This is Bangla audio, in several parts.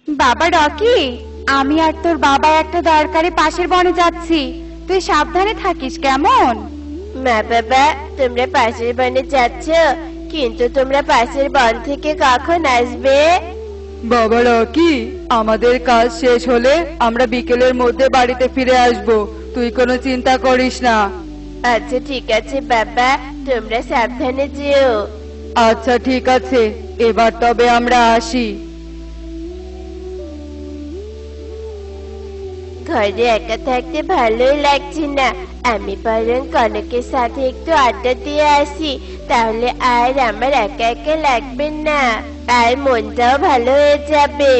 বাবা রকি, আমি আর তোর বাবা একটা দরকারে পাশের বনে যাচ্ছি, তুই সাবধানে থাকিস কেমন? মা বাবা, তোমরা পাশের বনে যাচ্ছ, কিন্তু তোমরা পাশের বন থেকে কখন আসবে? বাবা রকি, আমাদের কাজ শেষ হলে আমরা বিকেলের মধ্যে বাড়িতে ফিরে আসব, তুই কোনো চিন্তা করিস না। আচ্ছা ঠিক আছে বাবা, তোমরা সাবধানে যেও। আচ্ছা ঠিক আছে, এবার তবে আমরা আসি। ঘরে একা থাকতে ভালোই লাগছে না, আমি বরং কনকের সাথে একটু আড্ডা দিয়ে আসি, তাহলে আর আমার একা একা লাগবে না, আর মনটাও ভালো হয়ে যাবে।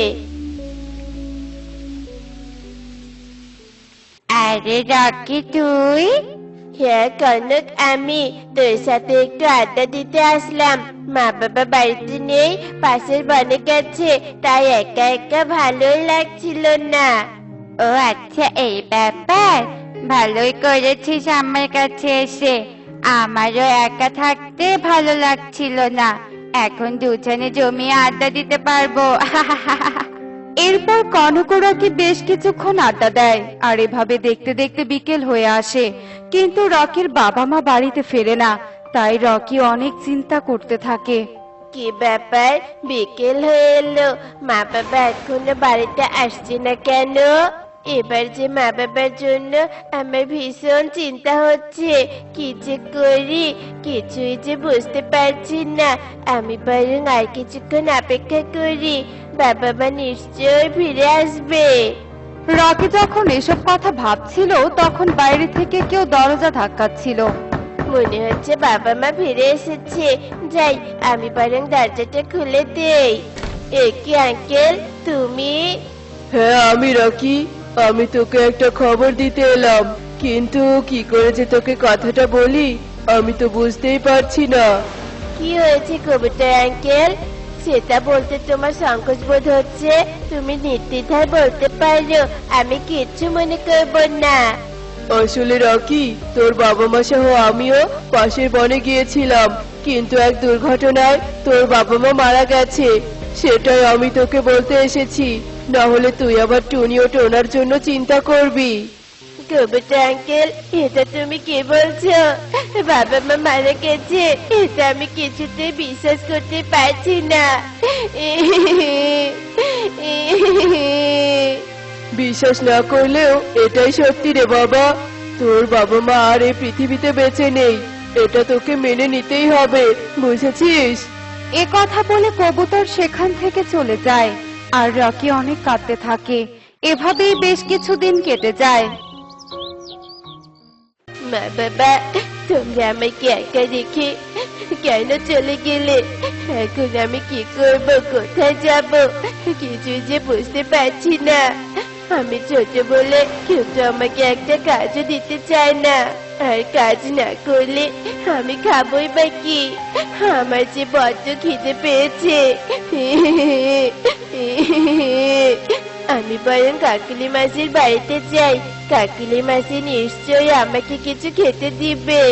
আরে রকি তুই? হ্যাঁ কনক, আমি তোর সাথে একটু আড্ডা দিতে আসলাম। মা বাবা বাড়িতে নেই, পাশের বনে গেছে, তাই একা একা ভালোই লাগছিল না। ও আচ্ছা, এই ব্যাপার। ভালোই করেছিস আমার কাছে এসে, আমারও একা থাকতে ভালো লাগছিল না, এখন দুজনে জমিয়ে আড্ডা দিতে পারবো। এরপর কনক ও রকি বেশ কিছুক্ষণ আড্ডা দেয়, আর এভাবে দেখতে দেখতে বিকেল হয়ে আসে, কিন্তু রকির বাবা মা বাড়িতে ফেরে না, তাই রকি অনেক চিন্তা করতে থাকে। কি ব্যাপার, বিকেল হয়ে এলো, মা বাবা এখনো বাড়িতে আসছে না কেন? এবার যে মা বাবার জন্য আমার ভীষণ চিন্তা হচ্ছে, কি যে করি কিছুই যে বুঝতে পারছি না। আমি বরং আর কিছুক্ষণ অপেক্ষা করি, বাবা মা নিশ্চয়ই ফিরে আসবে। রকি যখন এসব কথা ভাবছিল, তখন বাইরে থেকে কেউ দরজা ধাক্কাচ্ছিল। মনে হচ্ছে বাবা মা ফিরে এসেছে, যাই আমি বরং দরজাটা খুলে দেই। এ কি আঙ্কেল, তুমি? হ্যাঁ আমি রকি, আমি তোকে একটা খবর দিতে এলাম, কিন্তু কি করে যে তোকে কথাটা বলি আমি তো বুঝতেই পারছি না। কি হয়েছে কবুতর আঙ্কেল? সেটা বলতে তোমার সংকোচ বোধ হচ্ছে, তুমি নির্দ্বিধায় বলতে পারো, আমি কিচ্ছু মনে করব না। আসলে রকি, তোর বাবা মা সহ আমিও পাশের বনে গিয়েছিলাম, কিন্তু এক দুর্ঘটনায় তোর বাবা মা মারা গেছে, সেটাই আমি তোকে বলতে এসেছি, না হলে তুই আবার টুনি ও টোনার জন্য চিন্তা করবি। কবুতর আঙ্কেল, এটা তুমি কি বলছো? বাবা মা মারা গেছে, এটা আমি কিছুতেই বিশ্বাস করতে পারছি না। বিশ্বাস না করলেও এটাই সত্যি রে বাবা, তোর বাবা মা আর এই পৃথিবীতে বেঁচে নেই, এটা তোকে মেনে নিতেই হবে, বুঝেছিস? এ কথা বলে কবুতর সেখান থেকে চলে যায়, আর রকি অনেক কাঁদতে থাকে। এভাবেই বেশ কিছুদিন কেটে যায়। মা বাবা, তোমরা আমাকে একা রেখে কেন চলে গেলে? এখন আমি কি করব, কোথায় যাব, কিছুই যে বুঝতে পারছি না। আমি ছোট বলে কেউ তো আমাকে একটা কাজও দিতে চায় না, আর কাজ না করলে আমি খাবোই বা কি? আমার যে বড্ড খিদে পেয়েছে। আমি বরং কাকুলি মাসির বাড়িতে যাই, কাকুলি মাসি নিশ্চয়ই আমাকে কিছু খেতে দিবে।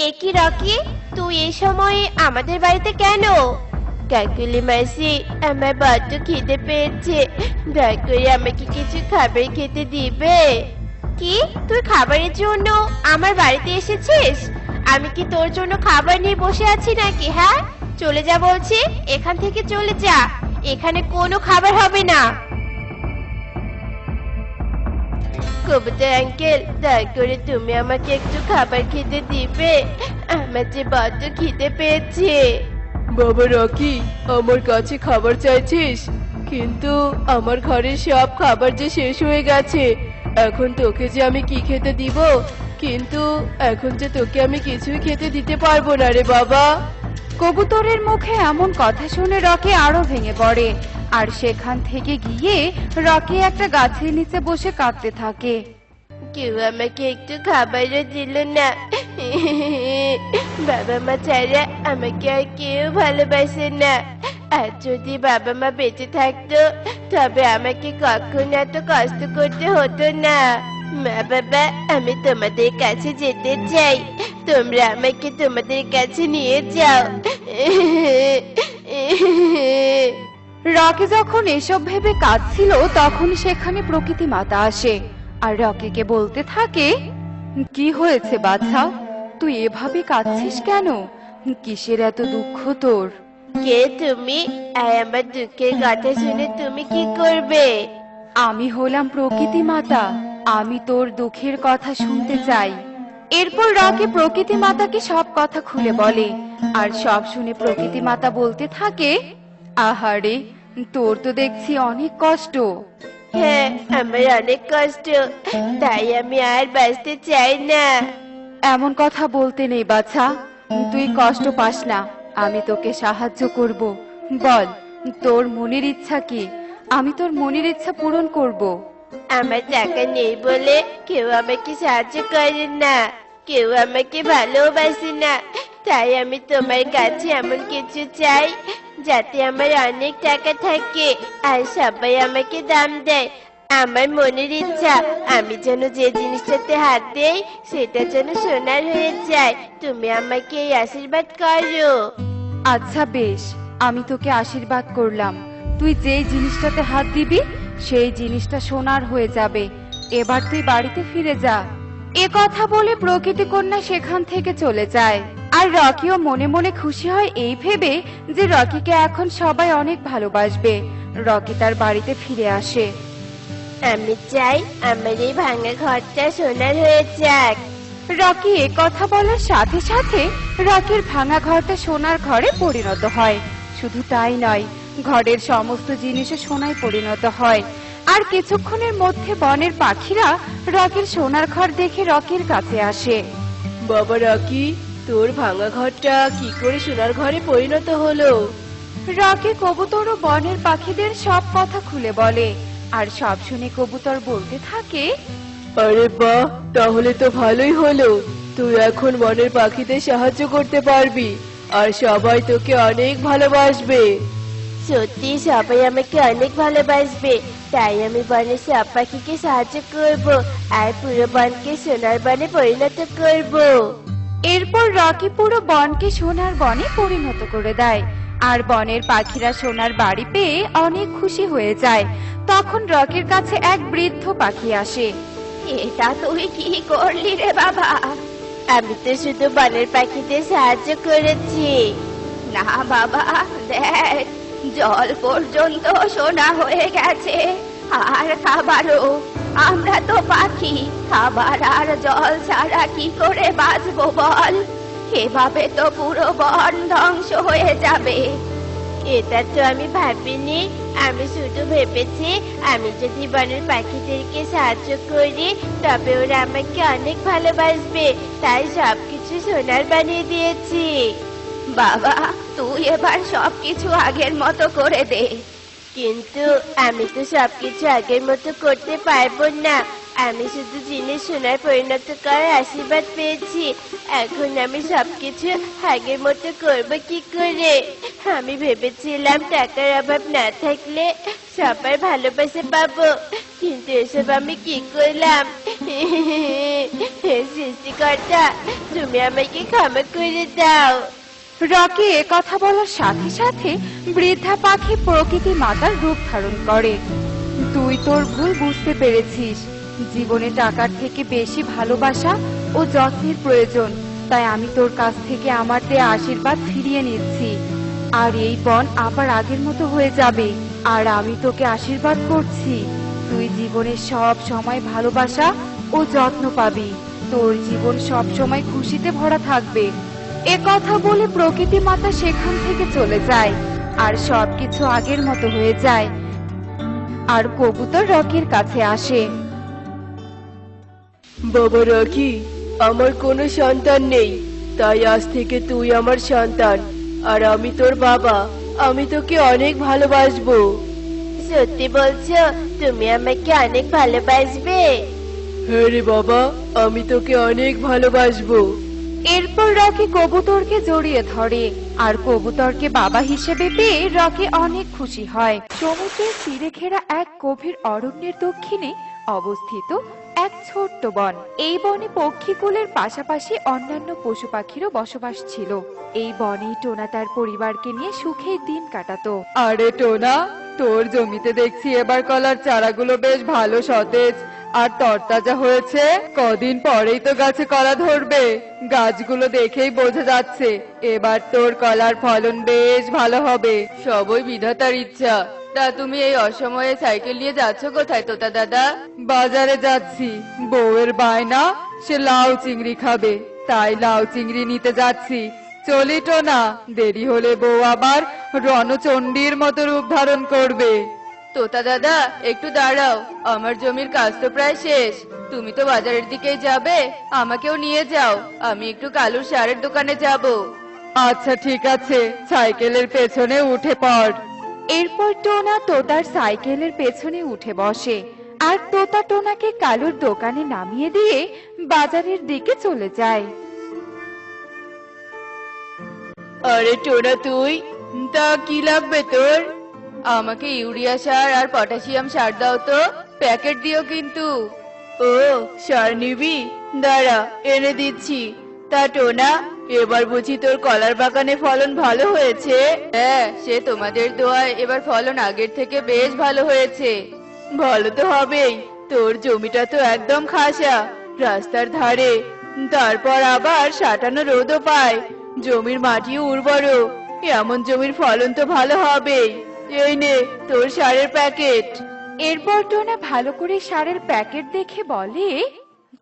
এ কি রকি, তুই এই সময়ে আমাদের বাড়িতে কেন? কাকুলি মাসি, আমার বড্ড খিদে পেয়েছে, দয়া করে আমাকে কিছু খাবার খেতে দিবে। কি, তুই খাবারের জন্য আমার বাড়িতে এসেছিস? আমি কি তোর জন্য খাবার নিয়ে বসে আছি নাকি? হ্যাঁ, চলে যা বলছি, এখান থেকে চলে যা, এখানে কোনো খাবার হবে না। কবুতর আঙ্কেল, দয়া করে তুমি আমাকে একটু খাবার খেতে দিবে, আমার যে বড্ড খিদে পেয়েছে। বাবা রকি, আমার কাছে খাবার চাইছিস, কিন্তু আমার ঘরের সব খাবার যে শেষ হয়ে গেছে, এখন তোকে যে আমি কি খেতে দিব, কিন্তু এখন যে তোকে আমি কিছুই খেতে দিতে পারবো না রে বাবা। কবুতরের মুখে এমন কথা শুনে রকি আরো ভেঙে পড়ে, আর সেখান থেকে গিয়ে রকি একটা গাছের নিচে বসে কাঁদতে থাকে। কেউ আমাকে একটু খাবারও দিল না, বাবা মা ছাড়া আমাকে আর কেউ ভালোবাসে না। আর যদি বাবা মা বেঁচে থাকতো, তবে আমাকে কখনো এত কষ্ট করতে হতো না। মা বাবা, আমি তোমাদের কাছে যেতে চাই, তোমরা আমাকে তোমাদের কাছে নিয়ে যাও। রকি যখন এসব ভেবে কাঁদছিল তখন সেখানে প্রকৃতি মাতা আসে আর রকিকে বলতে থাকে, কি হয়েছে বাছা, তুই এভাবে কাঁদছিস কেন? কিসের এত দুঃখ তোর? কে তুমি? আর আমার দুঃখের কথা শুনে তুমি কি করবে? আমি হলাম প্রকৃতি মাতা, আমি তোর দুঃখের কথা শুনতে চাই। এরপর রকি প্রকৃতি মাতাকে সব কথা খুলে বলে আর সব শুনে প্রকৃতি মাতা বলতে থাকে, আহারে, তোর তো দেখছি অনেক কষ্ট। হ্যাঁ, আমার অনেক কষ্ট, তাই আমি আর বাঁচতে চাই না। এমন কথা বলতে নেই বাছা, তুই কষ্ট পাস না, আমি তোকে সাহায্য করব। বল, তোর মনের ইচ্ছা কি? আমি তোর মনের ইচ্ছা পূরণ করব। আমার টাকা নেই বলে কেউ আমাকে সাহায্য করে না, কেউ আমাকে ভালোবাসে না, তাই আমি তোমার কাছে এমন কিছু চাই যাতে আমার অনেক টাকা থাকে আর সবাই আমাকে দাম দেয়। আমার মনের ইচ্ছা, আমি যেন যে জিনিসটাতে হাত দেই সেটা যেন সোনার হয়ে যায়। তুমি আমাকে এই আশীর্বাদ করো। আচ্ছা বেশ, আমি তোকে আশীর্বাদ করলাম, তুই যেই জিনিসটাতে হাত দিবি সেই জিনিসটা সোনার হয়ে যাবে। এবার তুই বাড়িতে ফিরে যা। এ কথা বলে প্রকৃতি কন্যা সেখান থেকে চলে যায় আর রকিও মনে মনে খুশি হয় এই ভেবে যে রকিকে এখন সবাই অনেক ভালোবাসবে। রকি তার বাড়িতে ফিরে আসে। আমি চাই আমার এই ভাঙা ঘরটা সোনার হয়ে যাক। রকি এ কথা বলার সাথে সাথে রকির ভাঙা ঘরটা সোনার ঘরে পরিণত হয়। শুধু তাই নয়, ঘরের সমস্ত জিনিসও সোনায় পরিণত হয়। আর কিছুক্ষণের মধ্যে বনের পাখিরা রকির সোনার ঘর দেখে রকির কাছে আসে। বাবা রকি, তোর ভাঙা ঘরটা কি করে সোনার ঘরে পরিণত হলো? রকি কবুতর ও বনের পাখিদের সব কথা খুলে বলে আর সব শুনে কবুতর বলতে থাকে, আরে বাহ, তাহলে তো ভালোই হলো, তুই এখন বনের পাখিদের সাহায্য করতে পারবি আর সবাই তোকে অনেক ভালোবাসবে। সত্যি সবাই আমাকে অনেক ভালোবাসবে, তাই আমি বনের সব পাখিকে সাহায্য করব আর পুরো বনকে সোনার বনে পরিণত করব। এরপর রকি পুরো বনকে সোনার বনে পরিণত করে দেয় আর বনের পাখিরা সোনার বাড়ি পেয়ে অনেক খুশি হয়ে যায়। তখন রকির কাছে এক বৃদ্ধ পাখি আসে। এটা তুই কি করলি রে বাবা? আমি তো শুধু বনের পাখিদের সাহায্য করেছি। না বাবা, দেখ, জল পর্যন্ত সোনা হয়ে গেছে আর খাবারও। আমরা তো পাখি, খাবার আর জল ছাড়া কি করে বাঁচবো বল? এভাবে তো পুরো বন ধ্বংস হয়ে যাবে। এটা তো আমি ভাবিনি, আমি শুধু ভেবেছি আমি যদি বনের পাখিদেরকে সাহায্য করি তবে ওরা আমাকে অনেক ভালোবাসবে, তাই সবকিছু সোনার বানিয়ে দিয়েছি। বাবা, তুই এবার সবকিছু আগের মতো করে দে। কিন্তু আমি তো সবকিছু আগের মতো করতে পারবো না, আমি শুধু জিনিস সোনায় পরিণত করার আশীর্বাদ পেয়েছি। এখন আমি সবকিছু আগের মতো করব কি করে? আমি ভেবেছিলাম টাকার অভাব না থাকলে সবার ভালোবাসা পাবো, কিন্তু এসব আমি কি করলাম? হে সৃষ্টিকর্তা, তুমি আমাকে ক্ষমা করে দাও। রকি এ কথা বলার সাথে সাথে বৃদ্ধা পাখি প্রকৃতি মাতার রূপ ধারণ করে। তুই তোর ভুল বুঝতে পেরেছিস, জীবনে টাকার থেকে বেশি ভালোবাসা ও যত্নের প্রয়োজন, তাই আমি তোর কাছ থেকে আমার দেয়া আশীর্বাদ ফিরিয়ে নিচ্ছি আর এই বন আবার আগের মতো হয়ে যাবে। আর আমি তোকে আশীর্বাদ করছি, তুই জীবনে সব সময় ভালোবাসা ও যত্ন পাবি, তোর জীবন সব সময় খুশিতে ভরা থাকবে। এ কথা বলে প্রকৃতি মাতা সেখান থেকে চলে যায় আর সবকিছু আগের মতো হয়ে যায়। আর কবুতর রকির কাছে আসে। বাবা রকি, আমার কোনো সন্তান নেই, তাই আজ থেকে তুই আমার সন্তান আর আমি তোর বাবা। আমি তোকে অনেক ভালোবাসবো। সত্যি বলছো? তুমি আমাকে অনেক ভালোবাসবে? হ্যাঁ রে বাবা, আমি তোকে অনেক ভালোবাসবো। এরপর রকি কবুতরকে জড়িয়ে ধরে আর কবুতরকে বাবা হিসেবে পেয়ে রকি অনেক খুশি হয়। সমুদ্রের তীরে ঘেরা এক গভীর অরণ্যের দক্ষিণে অবস্থিত এক ছোট্ট বন। এই বনে পক্ষীকুলের পাশাপাশি অন্যান্য পশু পাখিরও বসবাস ছিল। এই বনেই টোনা তার পরিবারকে নিয়ে সুখেই দিন কাটাতো। আরে টোনা, তোর জমিতে দেখছি এবার কলার চারাগুলো বেশ ভালো সতেজ আর তরতাজা হয়েছে। কদিন পরেই তো গাছে কলা ধরবে, গাছগুলো দেখেই বোঝা যাচ্ছে এবার তোর কলার ফলন বেশ ভালো হবে। সবই বিধাতার ইচ্ছা। তা তুমি এই অসময়ে সাইকেল নিয়ে যাচ্ছ কোথায় তোতা দাদা? বাজারে যাচ্ছি, বউয়ের বায়না সে লাউ চিংড়ি খাবে, তাই লাউ চিংড়ি নিতে যাচ্ছি। চলি টোনা, দেরি হলে বউ আবার রণচণ্ডীর মতো রূপ ধারণ করবে। তোতা দাদা একটু দাঁড়াও, আমার জমির কাজ তো প্রায় শেষ। তুমি তো বাজারের দিকেই যাবে, আমাকেও নিয়ে যাও, আমি একটু কালুর সারের দোকানে যাব। আচ্ছা ঠিক আছে, সাইকেলের পেছনে উঠে পড়। এরপর টোনা তোতার সাইকেলের পেছনে উঠে বসে আর তোতা টোনাকে কালুর দোকানে নামিয়ে দিয়ে বাজারের দিকে চলে যায়। আরে টোনা তুই, তা কি লাগবে তোর? আমাকে ইউরিয়া সার আর পটাশিয়াম সার দাও তো, প্যাকেট দিও কিন্তু। ও সার নিবি, দাঁড়া এনে দিচ্ছি। তা টোনা, এবার বুঝি তোর কলার বাগানে ফলন ভালো হয়েছে? হ্যাঁ, সে তোমাদের দোয়ায় এবার ফলন আগের থেকে বেশ ভালো হয়েছে। ভালো তো হবেই, তোর জমিটা তো একদম খাসা, রাস্তার ধারে, তারপর আবার সাঁটানো রোদও পায়, জমির মাটিও উর্বর, এমন জমির ফলন তো ভালো হবেই। এই নে তোর সারের প্যাকেট। এরপর টোনা ভালো করে সারের প্যাকেট দেখে বলে,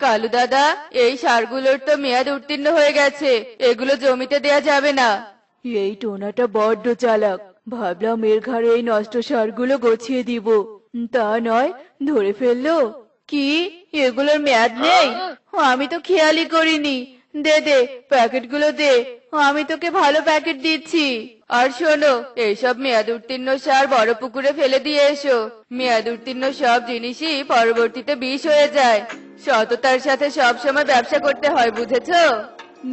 কালু দাদা, এই সারগুলোর তো মেয়াদ উত্তীর্ণ হয়ে গেছে, এগুলো জমিতে দেয়া যাবে না। এই টোনাটা বড্ড চালাক, ভাবলাম এর ঘাড়ে এই নষ্ট সারগুলো গছিয়ে দিব, তা নয় ধরে ফেললো। কি, এগুলোর মেয়াদ নেই? আমি তো খেয়ালই করিনি। দে দে প্যাকেটগুলো দে, আমি তোকে ভালো প্যাকেট দিচ্ছি। আর শোনো, এইসব মেয়াদ উত্তীর্ণ সার বড় পুকুরে ফেলে দিয়ে এসো। মেয়াদ উত্তীর্ণ সব জিনিসই পরবর্তীতে বিষ হয়ে যায়, সততার সাথে সব সময় ব্যবসা করতে হয়, বুঝেছো?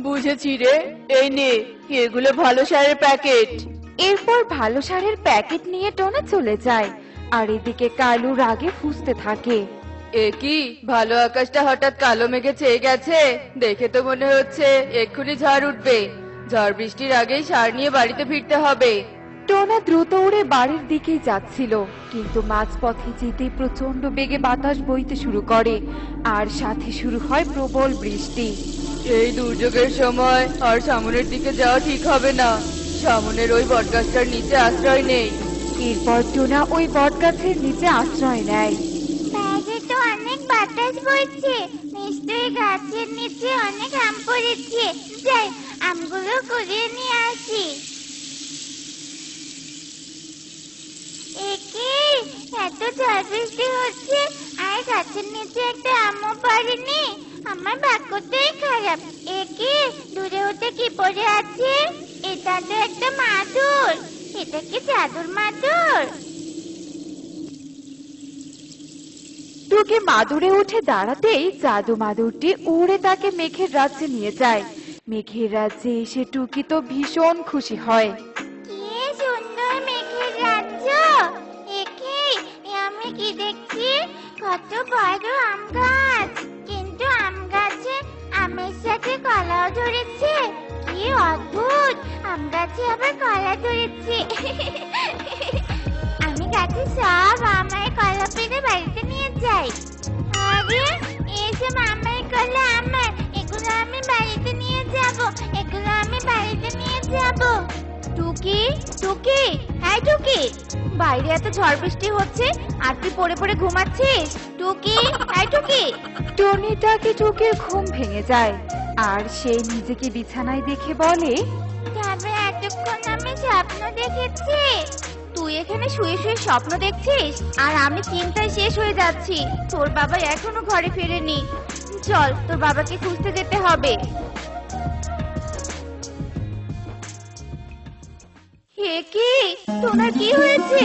বুঝেছি রে, এই নে এগুলো ভালো সারের প্যাকেট। এরপর ভালো সারের প্যাকেট নিয়ে টোনা চলে যায় আর এদিকে কালু রাগে ফুঁসতে থাকে। এ কি, ভালো আকাশটা হঠাৎ কালো মেঘে ছেয়ে গেছে, দেখে তো মনে হচ্ছে এক্ষুনি ঝড় উঠবে। ঝড় বৃষ্টির আগেই সার নিয়ে বাড়িতে ফিরতে হবে। টোনা দ্রুত উড়ে বাড়ির দিকেই যাচ্ছিল, কিন্তু মাঝপথে যেতেই প্রচন্ড বেগে বাতাস বইতে শুরু করে আর সাথে শুরু হয় প্রবল বৃষ্টি। এই দুর্যোগের সময় আর সামনের দিকে যাওয়া ঠিক হবে না, সামনের ওই বটগাছটার নিচে আশ্রয় নেই। এরপর টোনা ওই বটগাছের নিচে আশ্রয় নেয়। বাইরে তো অনেক বাতাস বইছে, নিশ্চয়ই গাছের নিচে অনেক আম পড়েছে। যাই, আমগুলো কুড়িয়ে নিয়ে আসি। একে এত ঝড় বৃষ্টি হচ্ছে আর গাছের নিচে একটা আমও পড়েনি, আমার ভাগ্যটাই খারাপ। একে দূরে ওটা কি পড়ে আছে? এটা তো একটা মাদুর, এটা কি জাদুর মাদুর? টুকি মাদুরে উঠে দাঁড়াতেই জাদু মাদুরটি উড়ে তাকে মেঘের রাজ্যে নিয়ে যায়। মেঘের রাজ্যে এসে টুকি তো ভীষণ খুশি হয়। কি সুন্দর মেঘের রাজ্য! একে আমি কি দেখছি, কত বড় আম গাছ, কিন্তু আম গাছে আমের সাথে কলাও ধরেছে। কি অদ্ভুত, আম গাছে আবার কলা ধরেছে। আমি গাছে সব আমার কলা পেড়ে বাড়িতে নিয়ে যাই। আরে এসব আমার কলা আমার, এগুলো আমি বাড়িতে নিয়ে যাব, এগুলো আমি বাড়িতে নিয়ে যাব। টুকি, টুকি, হ্যাঁ টুকি, বাইরে এত ঝড় বৃষ্টি হচ্ছে আর তুই পড়ে পড়ে ঘুমাচ্ছিস। টুকি, হ্যাঁ টুকি। টনিটাকে টুকির ঘুম ভেঙে যায় আর সে নিজেকে বিছানায় দেখে বলে, তবে এতক্ষণ আমি স্বপ্ন দেখেছি। তুই এখানে শুয়ে শুয়ে স্বপ্ন দেখছিস আর আমি চিন্তায় শেষ হয়ে যাচ্ছি। তোর বাবা এখনো ঘরে ফেরেনি, চল তোর বাবাকে খুঁজতে যেতে হবে। হে কি, তোমার কি হয়েছে?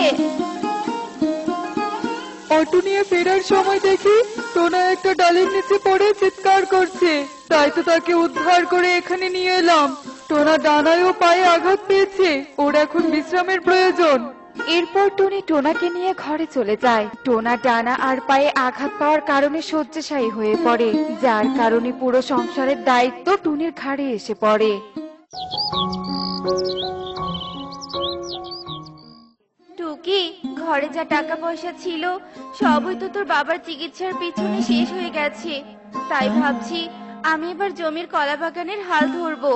অটো নিয়ে ফেরার সময় দেখি টোনা একটা ডালের নিচে পড়ে চিৎকার করছে, তাই তো তাকে উদ্ধার করে এখানে নিয়ে এলাম। টোনা ডানায় ও পায়ে আঘাত পেয়েছে, ওর এখন বিশ্রামের প্রয়োজন। এরপর টুনি টোনাকে নিয়ে ঘরে চলে যায়। টোনা ডানা আর পায়ে আঘাত পাওয়ার কারণে শয্যাশায়ী হয়ে পড়ে, যার কারণে পুরো সংসারের দায়িত্ব টুনির ঘাড়ে এসে পড়ে। টুকি, ঘরে যা টাকা পয়সা ছিল সবই তো তোর বাবার চিকিৎসার পিছনে শেষ হয়ে গেছে। তাই ভাবছি আমি এবার জমির কলা বাগানের হাল ধরবো।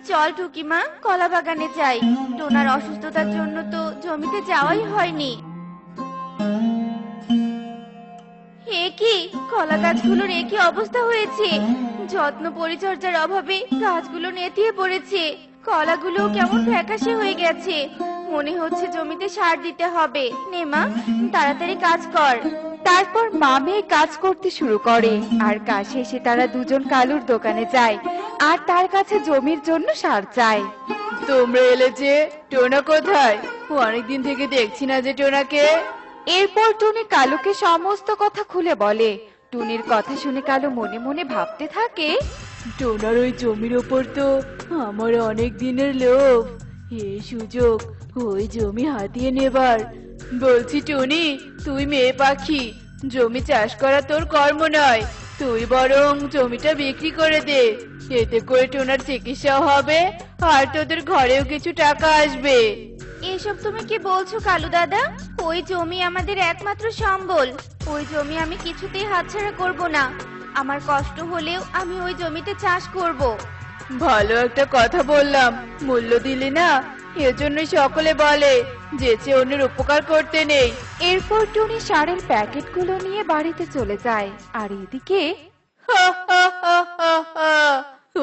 চল টুকিমা, কলা বাগানে যাই। টোনার অসুস্থতার জন্য তো জমিতে যাওয়াই হয়নি। এ কি, কলা গাছগুলোর এ কি অবস্থা হয়েছে! যত্ন পরিচর্যার অভাবে গাছগুলো নেতিয়ে পড়েছে। কলাগুলো কেমন ফ্যাকাশে হয়ে গেছে। মনে হচ্ছে জমিতে সার দিতে হবে। নে মা, তাড়াতাড়ি কাজ কর। তারপর মা মেয়ে কাজ করতে শুরু করে, আর কাজ শেষে তারা দুজন কালুর দোকানে যায় আর তার কাছে জমির জন্য সার চায়। তোমরা এলে যে? টোনা কোথায়? অনেকদিন থেকে দেখছি না যে টোনাকে। এরপর টুনি কালুকে সমস্ত কথা খুলে বলে। টুনির কথা শুনে কালু মনে মনে ভাবতে থাকে, টোনার ওই জমির ওপর তো আমার অনেক দিনের লোভ। এই সুযোগ ওই জমি হাতিয়ে নেবার। বলছি টুনি, তুই মেয়ে পাখি, জমি চাষ করা তোর কর্ম নয়। তুই বরং জমিটা বিক্রি করে দে, এতে করে টোনার চিকিৎসাও হবে আর তোদের ঘরেও কিছু টাকা আসবে। এসব তুমি কি বলছো কালু দাদা? ওই জমি আমাদের একমাত্র সম্বল। ওই জমি আমি কিছুতেই হাতছাড়া করব না। আমার কষ্ট হলেও আমি ওই জমিতে চাষ করব। ভালো একটা কথা বললাম, মূল্য দিলি না। এজন্য সকলে বলে যে চেয়ে অন্যের উপকার করতে নেই। এরপর টুনি সারের প্যাকেটগুলো নিয়ে বাড়িতে চলে যায়। আর এদিকে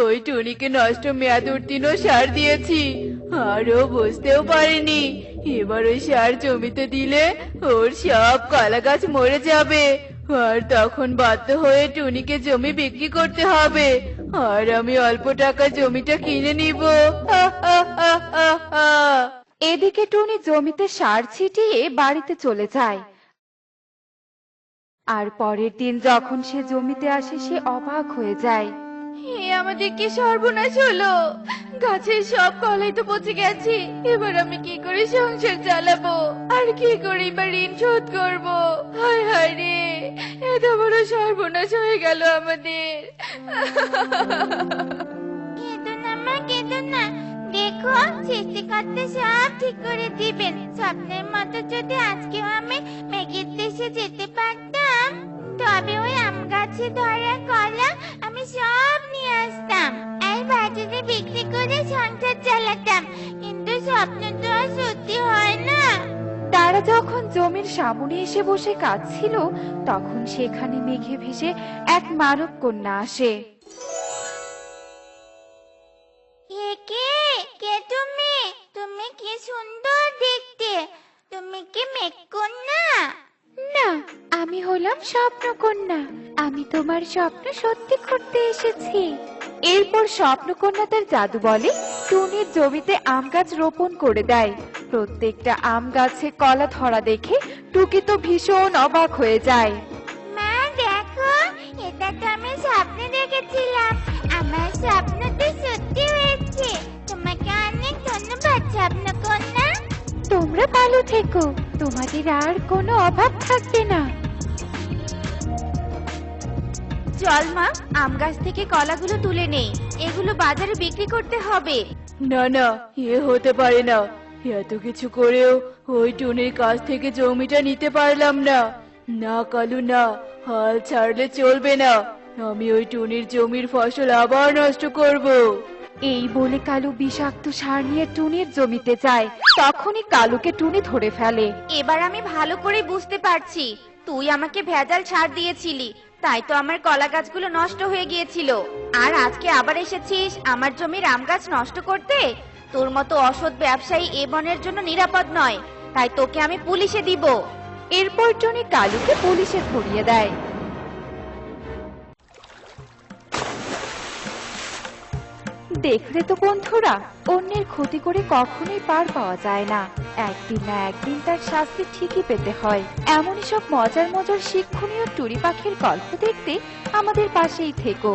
ওই টুনিকে নষ্ট মেয়াদ উত্তীর্ণ সার দিয়েছি, আরও বুঝতেও পারিনি এবার ওই সার জমিতে দিলে ওর সব কলা গাছ মরে যাবে, আর তখন বাধ্য হয়ে টুনিকে জমি বিক্রি করতে হবে, আর আমি অল্প টাকা জমিটা কিনে নিব। এদিকে টুনি জমিতে সার ছিটিয়ে বাড়িতে চলে যায়। আর পরের দিন যখন সে জমিতে আসে সে অবাক হয়ে যায়। আমাদের কি সর্বনাশ হলো! গাছের সব কলাই তো পচে গেছে। এবার আমি কি করে সংসার চালাবো, আর কি করে বা ঋণ শোধ করবো? হায় হায় রে, এত বড় সর্বনাশ হয়ে গেল আমাদের। কেঁদো না মা, কেঁদো না। দেখো, সৃষ্টিকর্তা সব ঠিক করে দিবেন। স্বপ্নের মতো যদি আজকেও আমি মেঘের দেশে যেতে পারতাম, তবে ওই আম গাছে ধরা কলা আমি সব নিয়ে আসতাম, এই বাজারে বিক্রি করে সংসার চালাতাম। কিন্তু স্বপ্ন তো আর সত্যি হয় না। তারা যখন জমির সামনে এসে বসে কাঁদছিল, তখন সেখানে মেঘে ভেসে এক মানব কন্যা আসে। কে তুমি? তুমি কি সুন্দর দেখতে। তুমি কি মেঘকন্যা? না, আমি হলাম স্বপ্নকন্যা। আমি তোমার স্বপ্ন সত্যি করতে এসেছি। এরপর স্বপ্নকন্যা তার জাদু বলে টুনির জমিতে আম গাছ রোপণ করে দেয়। প্রত্যেকটা আম গাছে কলা ধরা দেখে টুকি তো ভীষণ অবাক হয়ে যায়। মা দেখো, এটা তো আমি স্বপ্নে দেখেছিলাম। আমার স্বপ্ন তো সত্যি হয়েছে। তোমাকে অনেক ধন্যবাদ স্বপ্নকন্যা। তোমরা ভালো থেকো, তোমাদের আর কোনো অভাব থাকবে না। চল মা, আম গাছ থেকে কলাগুলো তুলে নেই। এগুলো বাজারে বিক্রি করতে হবে। না না, এ হতে পারে না। এত কিছু করেও ওই টুনির কাছ থেকে জমিটা নিতে পারলাম না। না কালু না, হাল ছাড়লে চলবে না। আমি ওই টুনির জমির ফসল আবার নষ্ট করব। এই বলে কালু বিষাক্ত সার নিয়ে টুনির জমিতে যায়। তখনই কালুকে টুনি ধরে ফেলে। এবার আমি ভালো করে বুঝতে পারছি, তুই আমাকে ভেজাল সার দিয়েছিলি, তাই তো আমার কলা গাছগুলো নষ্ট হয়ে গিয়েছিল। আর আজকে আবার এসেছিস আমার জমির আম গাছ নষ্ট করতে। তোর মতো অসৎ ব্যবসায়ী এ বনের জন্য নিরাপদ নয়, তাই তোকে আমি পুলিশে দিব। এরপর টুনি কালুকে পুলিশে ধরিয়ে দেয়। দেখলে তো বন্ধুরা, অন্যের ক্ষতি করে কখনোই পার পাওয়া যায় না। একদিন না একদিন তার শাস্তি ঠিকই পেতে হয়। এমনই সব মজার মজার শিক্ষণীয় টুনি পাখির গল্প দেখতে আমাদের পাশেই থেকো।